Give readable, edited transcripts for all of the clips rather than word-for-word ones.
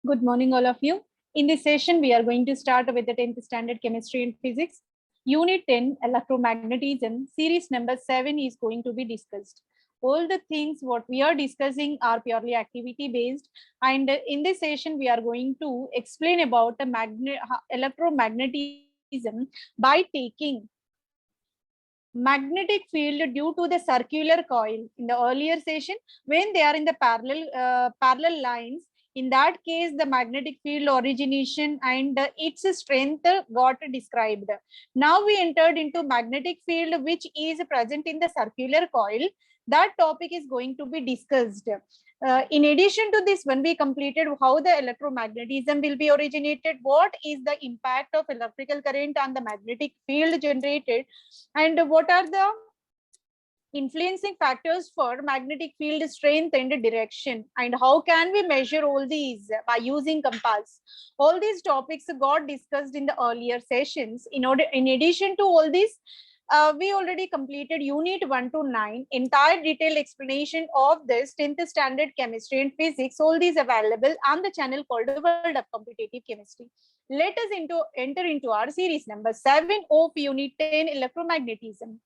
Good morning, all of you. In this session, we are going to start with the 10th standard chemistry and physics. Unit 10, electromagnetism, series number 7 is going to be discussed. All the things what we are discussing are purely activity based. And in this session, we are going to explain about the electromagnetism by taking magnetic field due to the circular coil. In the earlier session, when they are in the parallel lines, in that case the magnetic field origination and its strength got described. Now we entered into magnetic field which is present in the circular coil. That topic is going to be discussed. In addition to this one, we completed how the electromagnetism will be originated, what is the impact of electrical current on the magnetic field generated, and what are the influencing factors for magnetic field strength and direction, and how can we measure all these by using compass. All these topics got discussed in the earlier sessions. In addition to all this, we already completed unit 1 to 9, entire detailed explanation of this 10th standard chemistry and physics. All these available on the channel called World of Competitive Chemistry. Let us enter into our series number 7 of unit 10, electromagnetism.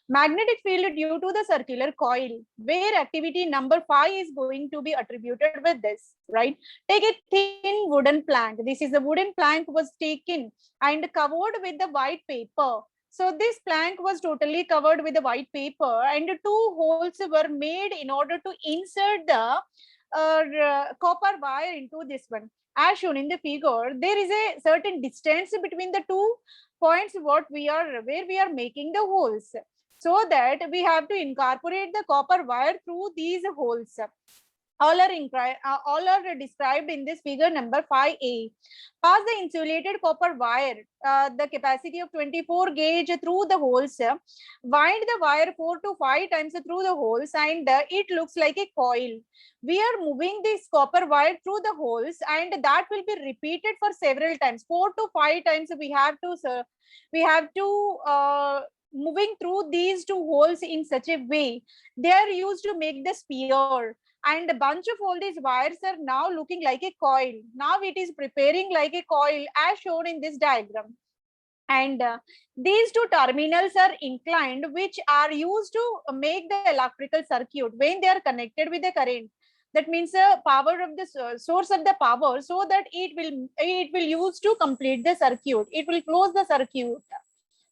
Magnetic field due to the circular coil, where activity number 5 is going to be attributed with this, right? Take a thin wooden plank. This is the wooden plank was taken and covered with the white paper. So this plank was totally covered with the white paper, and two holes were made in order to insert the copper wire into this one. As shown in the figure, there is a certain distance between the two points where we are making the holes, so that we have to incorporate the copper wire through these holes. All are described in this figure number 5a. Pass the insulated copper wire, the capacity of 24 gauge through the holes. Wind the wire 4 to 5 times through the holes, and it looks like a coil. We are moving this copper wire through the holes, and that will be repeated for several times. 4 to 5 times we have to moving through these two holes in such a way. They are used to make the sphere, and a bunch of all these wires are now looking like a coil. Now it is preparing like a coil as shown in this diagram. And these two terminals are inclined, which are used to make the electrical circuit when they are connected with the current. That means the power of the source of the power, so that it will use to complete the circuit. It will close the circuit,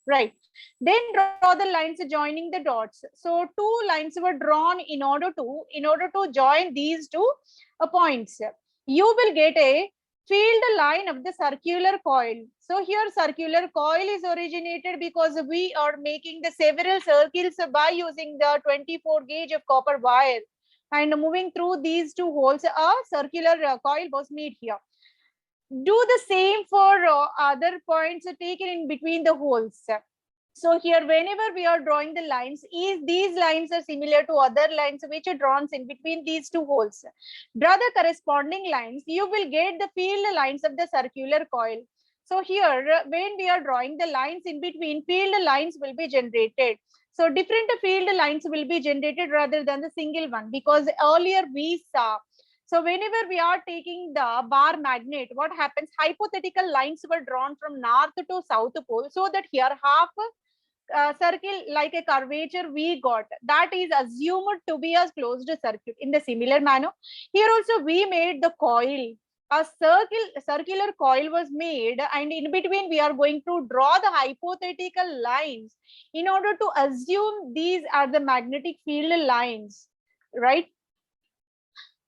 right? Then draw the lines joining the dots. So two lines were drawn in order to join these two points. You will get a field line of the circular coil. So here circular coil is originated because we are making the several circles by using the 24 gauge of copper wire, and moving through these two holes, a circular coil was made here. Do the same for other points taken in between the holes. So here, whenever we are drawing the lines, these lines are similar to other lines which are drawn in between these two holes. Draw the corresponding lines. You will get the field lines of the circular coil. So here, when we are drawing the lines in between, field lines will be generated. So different field lines will be generated rather than the single one, because earlier we saw. So whenever we are taking the bar magnet, what happens? Hypothetical lines were drawn from north to south pole, so that here half circle like a curvature we got, that is assumed to be a closed circuit. In the similar manner, here also we made the coil. A circular coil was made, and in between we are going to draw the hypothetical lines in order to assume these are the magnetic field lines, right?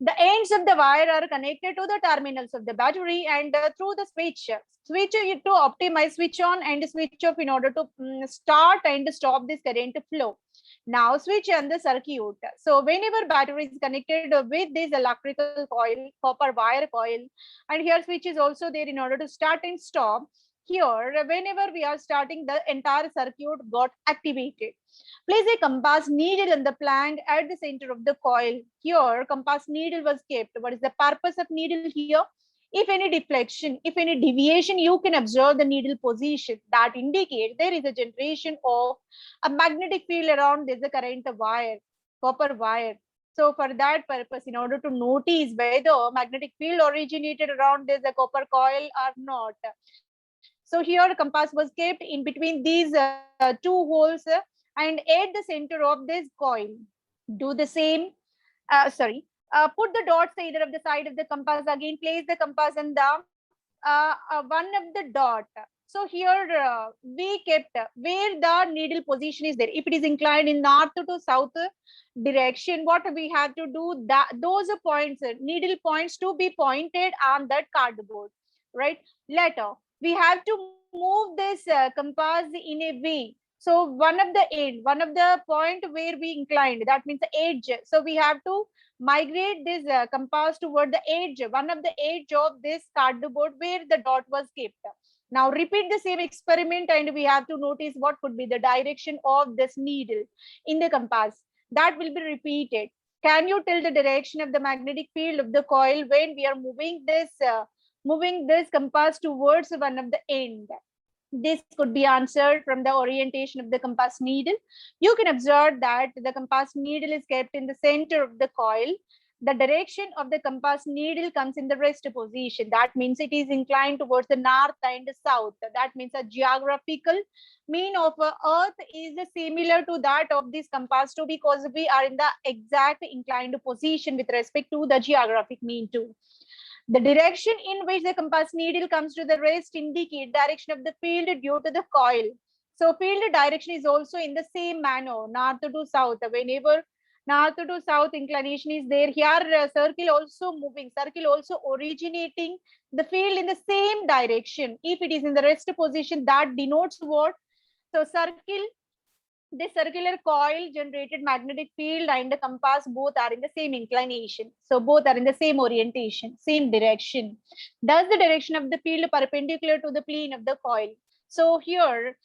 The ends of the wire are connected to the terminals of the battery, and through the switch it to optimize, switch on and switch off in order to start and stop this current flow. Now switch on the circuit. So whenever battery is connected with this electrical coil, copper wire coil, and here switch is also there in order to start and stop. Here, whenever we are starting, the entire circuit got activated. Place a compass needle on the plank at the center of the coil. Here, compass needle was kept. What is the purpose of needle here? If any deflection, if any deviation, you can observe the needle position. That indicates there is a generation of a magnetic field around this current wire, copper wire. So for that purpose, in order to notice whether magnetic field originated around this copper coil or not, so here compass was kept in between these two holes and at the center of this coil. Do the same. Put the dots either of the side of the compass. Again, place the compass in the one of the dot. So here we kept where the needle position is there. If it is inclined in north to south direction, what we have to do, that those points, needle points to be pointed on that cardboard, right? Later, we have to move this compass in a way. So one of the end, one of the point where we inclined, that means the edge. So we have to migrate this compass toward the edge, one of the edge of this cardboard where the dot was kept. Now repeat the same experiment and we have to notice what could be the direction of this needle in the compass. That will be repeated. Can you tell the direction of the magnetic field of the coil when we are moving this compass towards one of the end? This could be answered from the orientation of the compass needle. You can observe that the compass needle is kept in the center of the coil. The direction of the compass needle comes in the rest position. That means it is inclined towards the north and the south. That means a geographical mean of Earth is similar to that of this compass too, because we are in the exact inclined position with respect to the geographic mean too. The direction in which the compass needle comes to the rest indicate direction of the field due to the coil. So field direction is also in the same manner, north to south. Whenever north to south inclination is there, here circle also moving, circle also originating the field in the same direction. If it is in the rest position, that denotes what? So circle, the circular coil generated magnetic field and the compass both are in the same inclination. So both are in the same orientation, same direction. Thus the direction of the field perpendicular to the plane of the coil. So here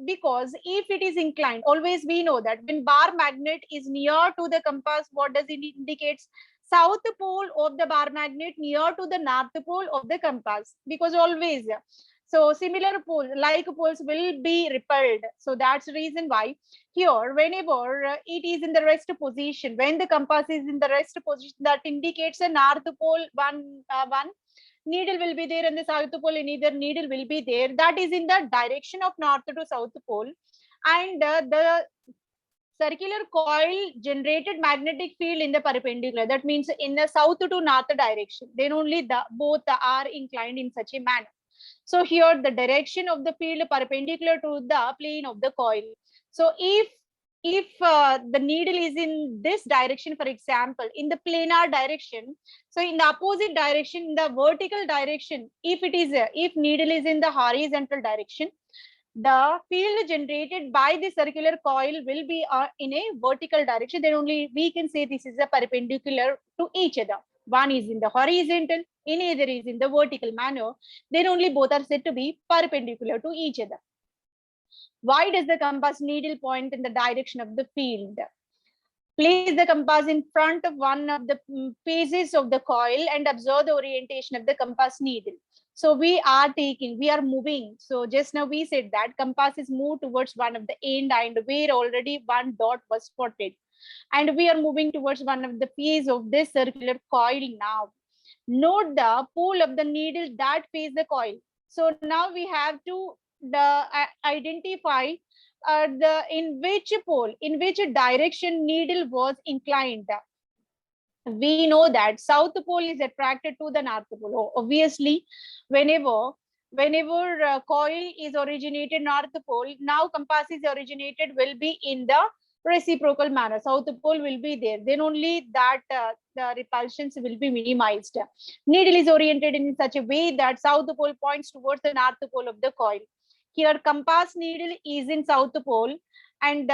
because if it is inclined, always we know that when bar magnet is near to the compass, what does it indicate? South pole of the bar magnet near to the north pole of the compass, because always so similar poles, like poles will be repelled. So that's the reason why here, whenever it is in the rest position, when the compass is in the rest position, that indicates a north pole, one needle will be there, and the south pole, another needle will be there. That is in the direction of north to south pole. And the circular coil generated magnetic field in the perpendicular. That means in the south to north direction. Then only the both are inclined in such a manner. So here the direction of the field perpendicular to the plane of the coil. So if the needle is in this direction, for example, in the planar direction, so in the opposite direction, in the vertical direction, if it is if needle is in the horizontal direction, the field generated by the circular coil will be in a vertical direction. Then only we can say this is a perpendicular to each other. One is in the horizontal, another is in the vertical manner. Then only both are said to be perpendicular to each other. Why does the compass needle point in the direction of the field? Place the compass in front of one of the phases of the coil and observe the orientation of the compass needle. So we are moving. So just now we said that compass is moved towards one of the end and where already one dot was spotted. And we are moving towards one of the phase of this circular coil now. Note the pole of the needle that face the coil. So now we have to identify the in which pole, in which direction needle was inclined. We know that south pole is attracted to the north pole. Obviously, whenever coil is originated north pole, now compass is originated will be in the reciprocal manner. South pole will be there. Then only that the repulsions will be minimized. Needle is oriented in such a way that south pole points towards the north pole of the coil. Here compass needle is in south pole and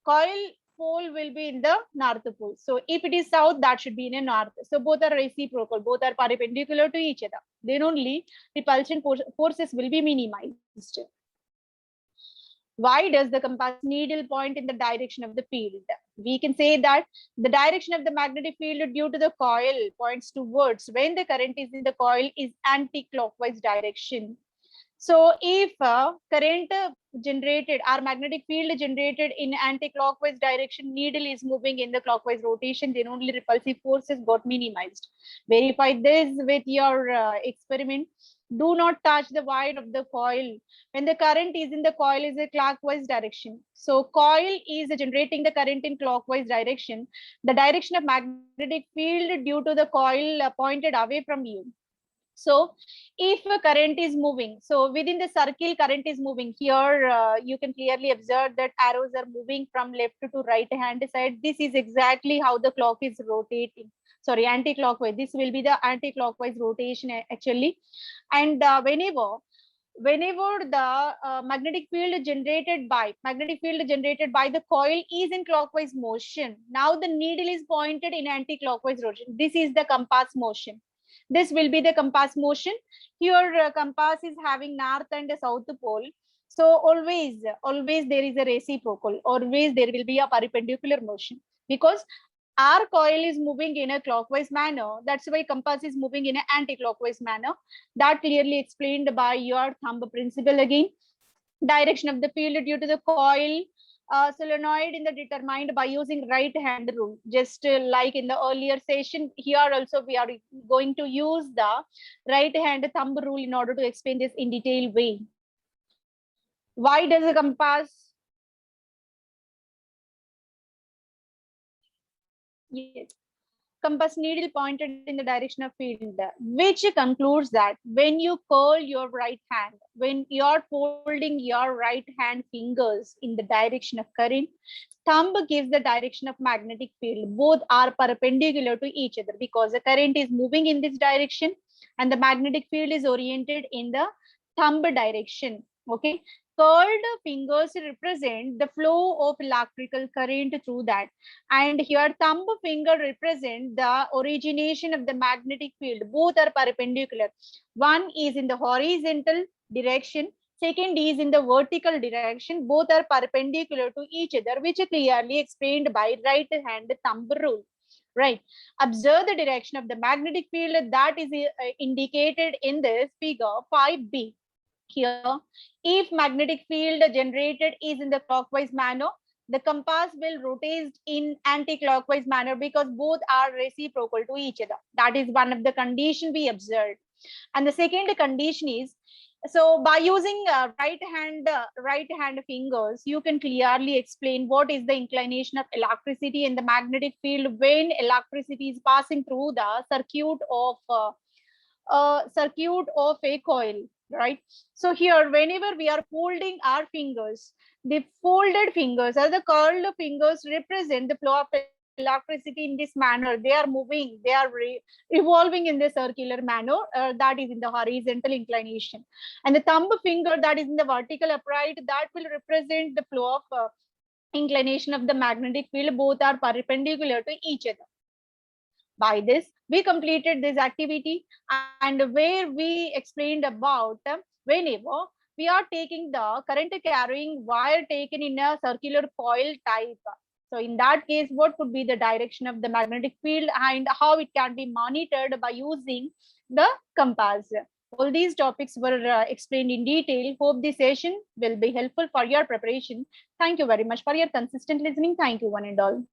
coil pole will be in the north pole. So if it is south, that should be in a north. So both are reciprocal, both are perpendicular to each other. Then only repulsion forces will be minimized. Why does the compass needle point in the direction of the field? We can say that the direction of the magnetic field due to the coil points towards when the current is in the coil is anti-clockwise direction. So if current generated or magnetic field generated in anti-clockwise direction, needle is moving in the clockwise rotation, then only repulsive forces got minimized. Verify this with your experiment. Do not touch the wire of the coil when the current is in the coil is a clockwise direction. So coil is generating the current in clockwise direction. The direction of magnetic field due to the coil pointed away from you. So if a current is moving, so within the circle current is moving here, you can clearly observe that arrows are moving from left to right hand side. This is exactly how the clock is rotating. Sorry, anti-clockwise. This will be the anti-clockwise rotation actually. And whenever the magnetic field generated by the coil is in clockwise motion, now the needle is pointed in anti-clockwise rotation. This is the compass motion. This will be the compass motion. Here compass is having north and south pole. So always there is a reciprocal. Always there will be a perpendicular motion, because our coil is moving in a clockwise manner. That's why compass is moving in an anti-clockwise manner. That clearly explained by your thumb principle again. Direction of the field due to the coil solenoid in the determined by using right hand rule. Just like in the earlier session, here also we are going to use the right hand thumb rule in order to explain this in detailed way. Why does a compass? Yes. Compass needle pointed in the direction of field, which concludes that when you curl your right hand, when you're folding your right hand fingers in the direction of current, thumb gives the direction of magnetic field. Both are perpendicular to each other because the current is moving in this direction and the magnetic field is oriented in the thumb direction. Okay. Curled fingers represent the flow of electrical current through that, and here thumb finger represent the origination of the magnetic field. Both are perpendicular. One is in the horizontal direction, second is in the vertical direction. Both are perpendicular to each other, which is clearly explained by right hand thumb rule. Right. Observe the direction of the magnetic field that is indicated in this figure 5b. Here, if magnetic field generated is in the clockwise manner, the compass will rotate in anti-clockwise manner because both are reciprocal to each other. That is one of the condition we observed. And the second condition is, so by using right hand fingers, you can clearly explain what is the inclination of electricity in the magnetic field when electricity is passing through the circuit of a coil, right? So here, whenever we are folding our fingers, the folded fingers or the curled fingers represent the flow of electricity in this manner. They are moving, they are revolving in the circular manner, that is in the horizontal inclination. And the thumb finger that is in the vertical upright, that will represent the flow of inclination of the magnetic field. Both are perpendicular to each other. By this, we completed this activity, and where we explained about whenever we are taking the current carrying wire taken in a circular coil type. So in that case, what could be the direction of the magnetic field and how it can be monitored by using the compass. All these topics were explained in detail. Hope this session will be helpful for your preparation. Thank you very much for your consistent listening. Thank you, one and all.